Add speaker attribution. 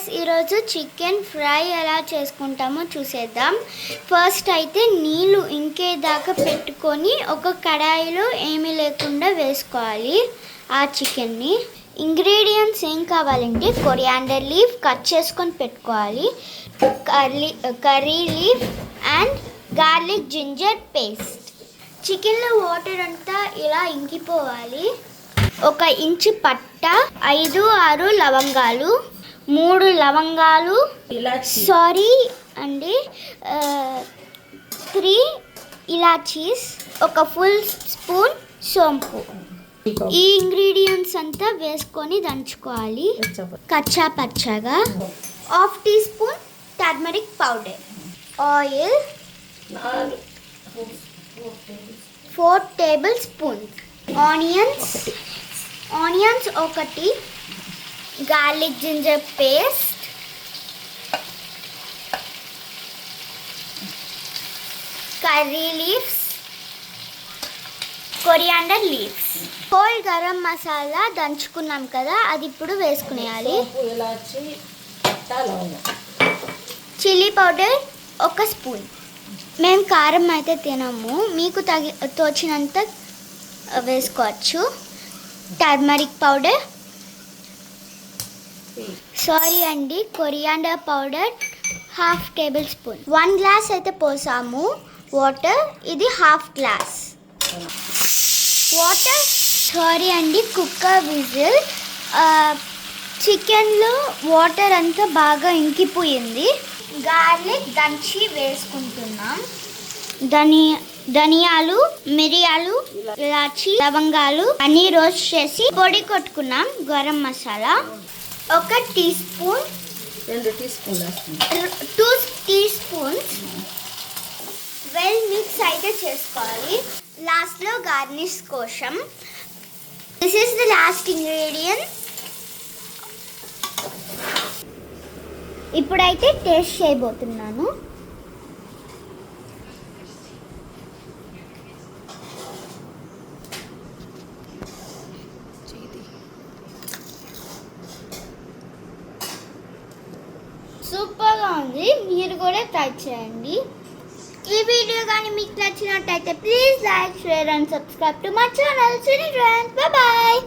Speaker 1: Guys, ఈరోజు chicken fry ఎలా చేసుకుంటామో చూసేద్దాం. ఫస్ట్ అయితే నీళ్ళు ఇంకేదాకా పెట్టుకొని ఒక కడాయిలో ఏమీ లేకుండా వేసుకోవాలి ఆ చికెన్ని. ఇంగ్రీడియంట్స్ ఏం కావాలంటే కొరియాండర్ లీఫ్ కట్ చేసుకొని పెట్టుకోవాలి, curry leaf and garlic ginger paste. చికెన్లో వాటర్ అంతా ఇలా ఇంకిపోవాలి. 1 ఇంచు పట్ట, 5-6 లవంగాలు, 3 లవంగాలు, 3 ఇలాచీస్, 1 ఫుల్ స్పూన్ సోంపు. ఈ ఇంగ్రీడియంట్స్ అంతా వేసుకొని దంచుకోవాలి కచ్చా పచ్చగా. 1/2 teaspoon turmeric powder, oil 4 tablespoons, onions 1, garlic ginger paste, curry leaves, coriander leaves, whole garam masala దంచుకున్నాం కదా, అది ఇప్పుడు వేసుకునేయాలి. Chilli powder 1 spoon. మేము కారం అయితే తినము, మీకు తోచినంత వేసుకోవచ్చు. Turmeric powder, coriander powder 1/2 table spoon. 1 glass అయితే పోసాము వాటర్, ఇది 1/2 గ్లాస్ వాటర్. Cooker whistle. చికెన్లో వాటర్ అంతా బాగా ఇంకిపోయింది. గార్లిక్ దంచి వేసుకుంటున్నాం. ధనియాలు, మిరియాలు, ఇలాచి, లవంగాలు అన్నీ రోస్ట్ చేసి పొడి కొట్టుకున్నాం. Garam masala 1 teaspoon, 2 teaspoons. Well mix అయితే చేసుకోవాలి. లాస్ట్లో గార్నిష్ కోసం this is the last ingredient. ఇప్పుడైతే టేస్ట్ చేయబోతున్నాను. సూపర్గా ఉంది, మీరు కూడా ట్రై చేయండి. ఈ వీడియో కానీ మీకు నచ్చినట్టయితే please like, share and subscribe to my channel. Bye bye.